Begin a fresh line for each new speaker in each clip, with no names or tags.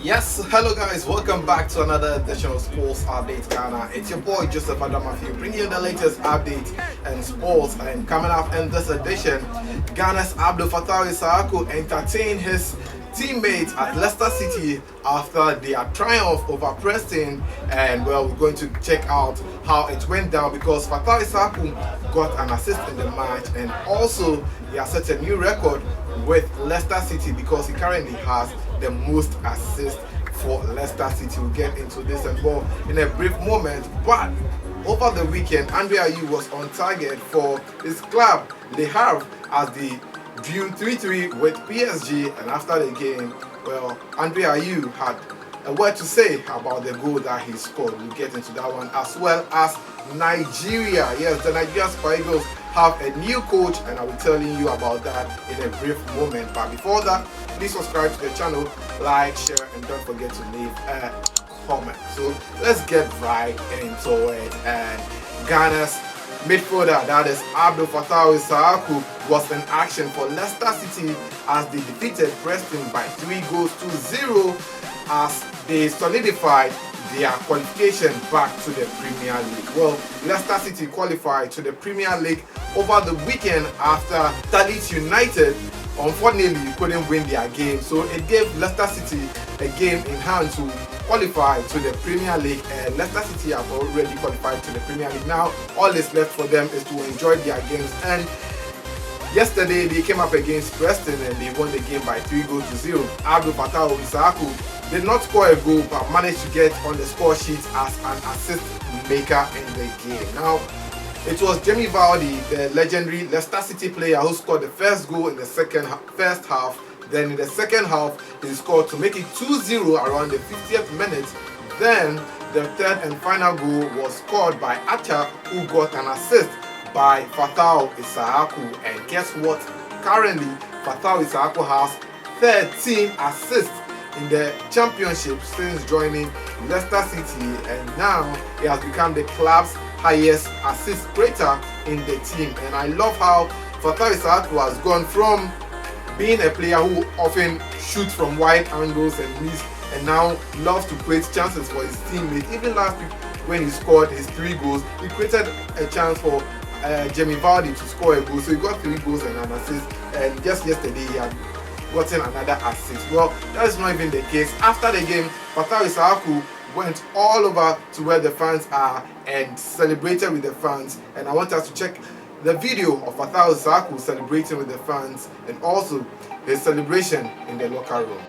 Yes, hello guys, welcome back to another edition of Sports Update Ghana. It's your boy Joseph Adamafi bringing you the latest updates and sports. And coming up in this edition, Ghana's Abdul Fatawu Issahaku entertained his teammates at Leicester City after their triumph over Preston, and well, we're going to check out how it went down because Fatawu Issahaku got an assist in the match, and also he has set a new record with Leicester City because he currently has the most assists for Leicester City. We'll get into this and more in a brief moment, but over the weekend, Ayew was on target for his club, Le Havre, as the drew 3-3 with PSG, and after the game, well, Ayew had a word to say about the goal that he scored. We'll get into that one, as well as Nigeria. Yes, the Nigeria Super Eagles have a new coach, and I'll be telling you about that in a brief moment. But before that, please subscribe to the channel, like, share, and don't forget to leave a comment. So let's get right into it. And Ghana's midfielder, that is Abdul Fatawu Issahaku, was in action for Leicester City as they defeated Preston by 3-0 as they solidified their qualification back to the Premier League. Well, Leicester City qualified to the Premier League over the weekend after Leeds United unfortunately couldn't win their game, so it gave Leicester City a game in hand to qualify to the Premier League, and Leicester City have already qualified to the Premier League. Now all that's left for them is to enjoy their games, and yesterday they came up against Preston and they won the game by 3-0. Abdul Fatawu Issahaku did not score a goal but managed to get on the score sheet as an assist maker in the game. Now, it was Jamie Vardy, the legendary Leicester City player, who scored the first goal in the first half. Then in the second half, he scored to make it 2-0 around the 50th minute. Then the third and final goal was scored by Ayew, who got an assist by Fatawu Issahaku. And guess what? Currently, Fatawu Issahaku has 13 assists in the championship since joining Leicester City, and now he has become the club's highest assist creator in the team. And I love how Fatawu Issahaku has gone from being a player who often shoots from wide angles and miss, and now loves to create chances for his teammates. Even last week when he scored his 3 goals, he created a chance for Jamie Vardy to score a goal, so he got 3 goals and an assist. And just yesterday he had gotten another assist. Well, that is not even the case. After the game, Fatawu Issahaku went all over to where the fans are and celebrated with the fans, and I want us to check the video of Fatawu Issahaku celebrating with the fans and also his celebration in the locker room.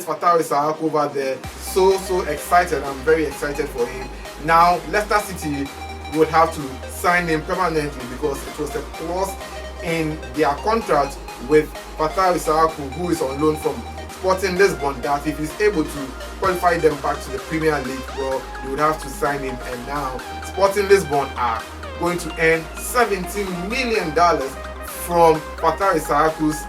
Fatawu Issahaku over there. So excited. I'm very excited for him. Now Leicester City would have to sign him permanently because it was a clause in their contract with Fatawu Issahaku, who is on loan from Sporting Lisbon, that if he's able to qualify them back to the Premier League, well, you would have to sign him. And now Sporting Lisbon are going to earn $17 million from Fatawu Issahaku's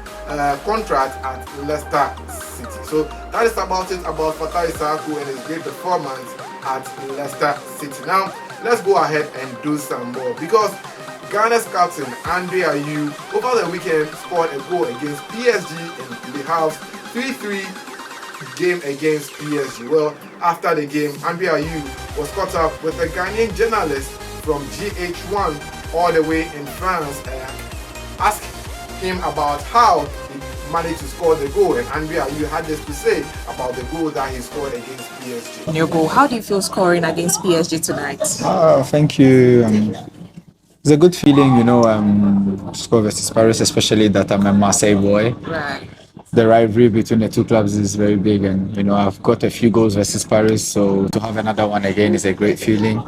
contract at Leicester City. So that is about it about Fatawu Issahaku and his great performance at Leicester City. Now let's go ahead and do some more, because Ghana's captain Ayew over the weekend scored a goal against PSG in the house 3-3 game against PSG. Well, after the game, Ayew was caught up with a Ghanaian journalist from GH1 all the way in France, asked him about how he managed to score the goal, and Ayew had this to say about the goal that he scored against PSG.
On your goal, how do you feel scoring against PSG tonight?
Thank you. It's a good feeling, to score versus Paris, especially that I'm a Marseille boy.
Right.
The rivalry between the two clubs is very big, and I've got a few goals versus Paris, so to have another one again is a great feeling.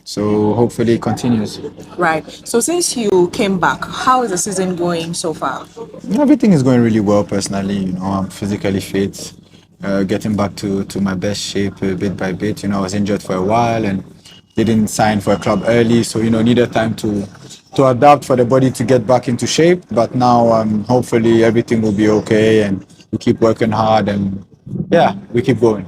So hopefully it continues.
Right. So since you came back, how is the season going so far?
Everything is going really well personally. I'm physically fit, getting back to my best shape bit by bit. I was injured for a while and didn't sign for a club early, so needed time to adapt for the body to get back into shape. But now hopefully everything will be okay, and we keep working hard, and we keep going.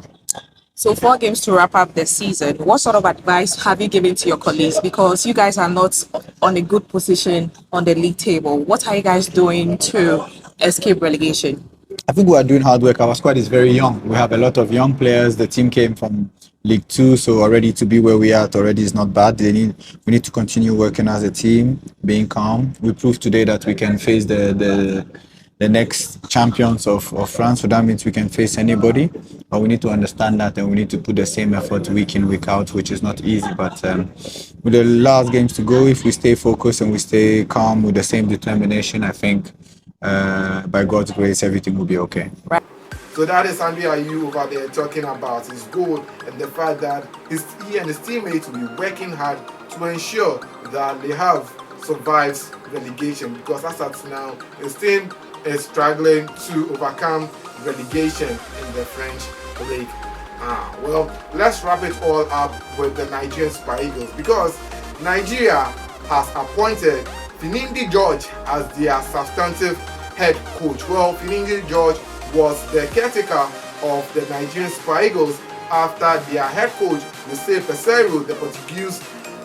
So 4 games to wrap up the season. What sort of advice have you given to your colleagues? Because you guys are not on a good position on the league table. What are you guys doing to escape relegation?
I think we are doing hard work. Our squad is very young. We have a lot of young players. The team came from League 2, so already to be where we are already is not bad. We need to continue working as a team, being calm. We proved today that we can face the next champions of France, so that means we can face anybody. But we need to understand that, and we need to put the same effort week in, week out, which is not easy. But with the last games to go, if we stay focused and we stay calm with the same determination, I think by God's grace, everything will be okay.
Right.
So that is Ayew over there talking about his goal and the fact that he and his teammates will be working hard to ensure that they have survived relegation, because as at now, his team is struggling to overcome relegation in the French league. Well, let's wrap it all up with the Nigerian Super Eagles, because Nigeria has appointed Finidi George as their substantive head coach. Well, Finidi George was the caretaker of the Nigerian Super Eagles after their head coach, Jose Peseiro, the Portuguese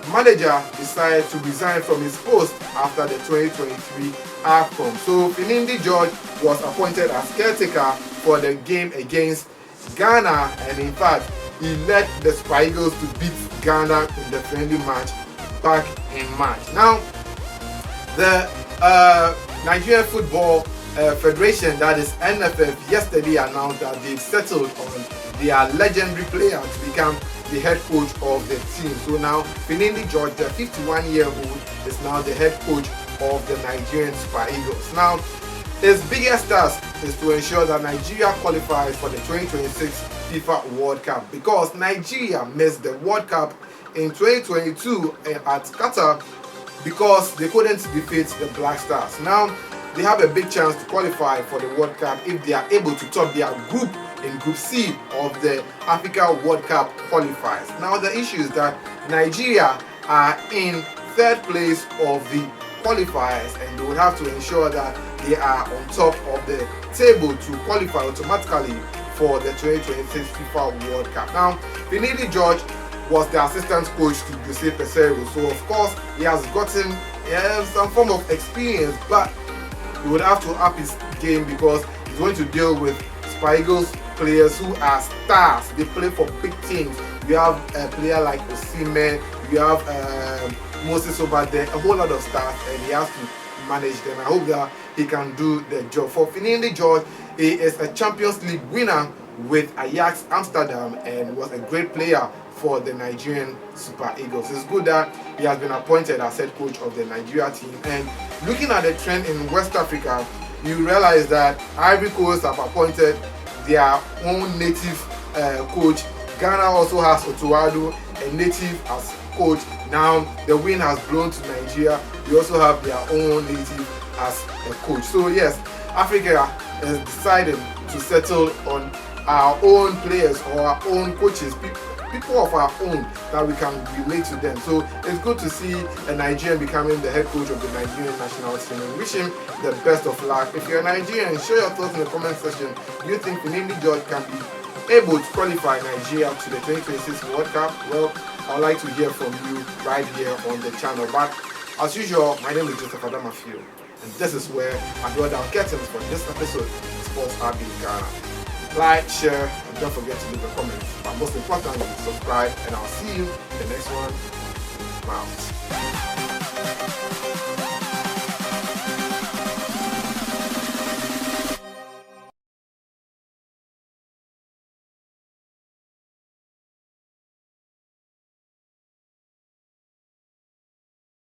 manager, decided to resign from his post after the 2023 AFCON. So Finidi George was appointed as caretaker for the game against Ghana, and in fact, he led the Super Eagles to beat Ghana in the friendly match back in March. Now, the Nigerian Football Federation, that is NFF, yesterday announced that they've settled on their legendary player to become the head coach of the team. So now Finidi George, the 51-year-old, is now the head coach of the Nigerian Super Eagles. Now, his biggest task is to ensure that Nigeria qualifies for the 2026 FIFA World Cup, because Nigeria missed the World Cup in 2022 at Qatar because they couldn't defeat the Black Stars. Now, they have a big chance to qualify for the World Cup if they are able to top their group in Group C of the Africa World Cup qualifiers. Now, the issue is that Nigeria are in 3rd place of the qualifiers, and they would have to ensure that they are on top of the table to qualify automatically for the 2026 FIFA World Cup. Now, Finidi George was the assistant coach to Jose Peseiro, so of course he has gotten some form of experience, but he would have to up his game because he's going to deal with Super Eagles players who are stars. They play for big teams. You have a player like Osimhen, you have Moses over there, a whole lot of stars, and he has to manage them. I hope that he can do the job. For Finidi George, he is a Champions League winner with Ajax Amsterdam and was a great player for the Nigerian Super Eagles. It's good that he has been appointed as head coach of the Nigeria team. And looking at the trend in West Africa, you realize that Ivory Coast have appointed their own native coach. Ghana also has Otuado, a native, as coach. Now the wind has blown to Nigeria. We also have their own native as a coach. So yes, Africa is deciding to settle on our own players or our own coaches, people of our own that we can relate to them. So it's good to see a Nigerian becoming the head coach of the Nigerian national team, and wish him the best of luck. If you're a Nigerian, share your thoughts in the comment section. Do you think Finidi George can be able to qualify Nigeria to the 2026 World Cup? Well, I'd like to hear from you right here on the channel. But as usual, my name is Joseph Adamafiu, and this is where I draw down curtains for this episode of Sports Update Ghana. Like, share, and don't forget to leave a comment. But most importantly, subscribe, and I'll see you in the next one. I'm out.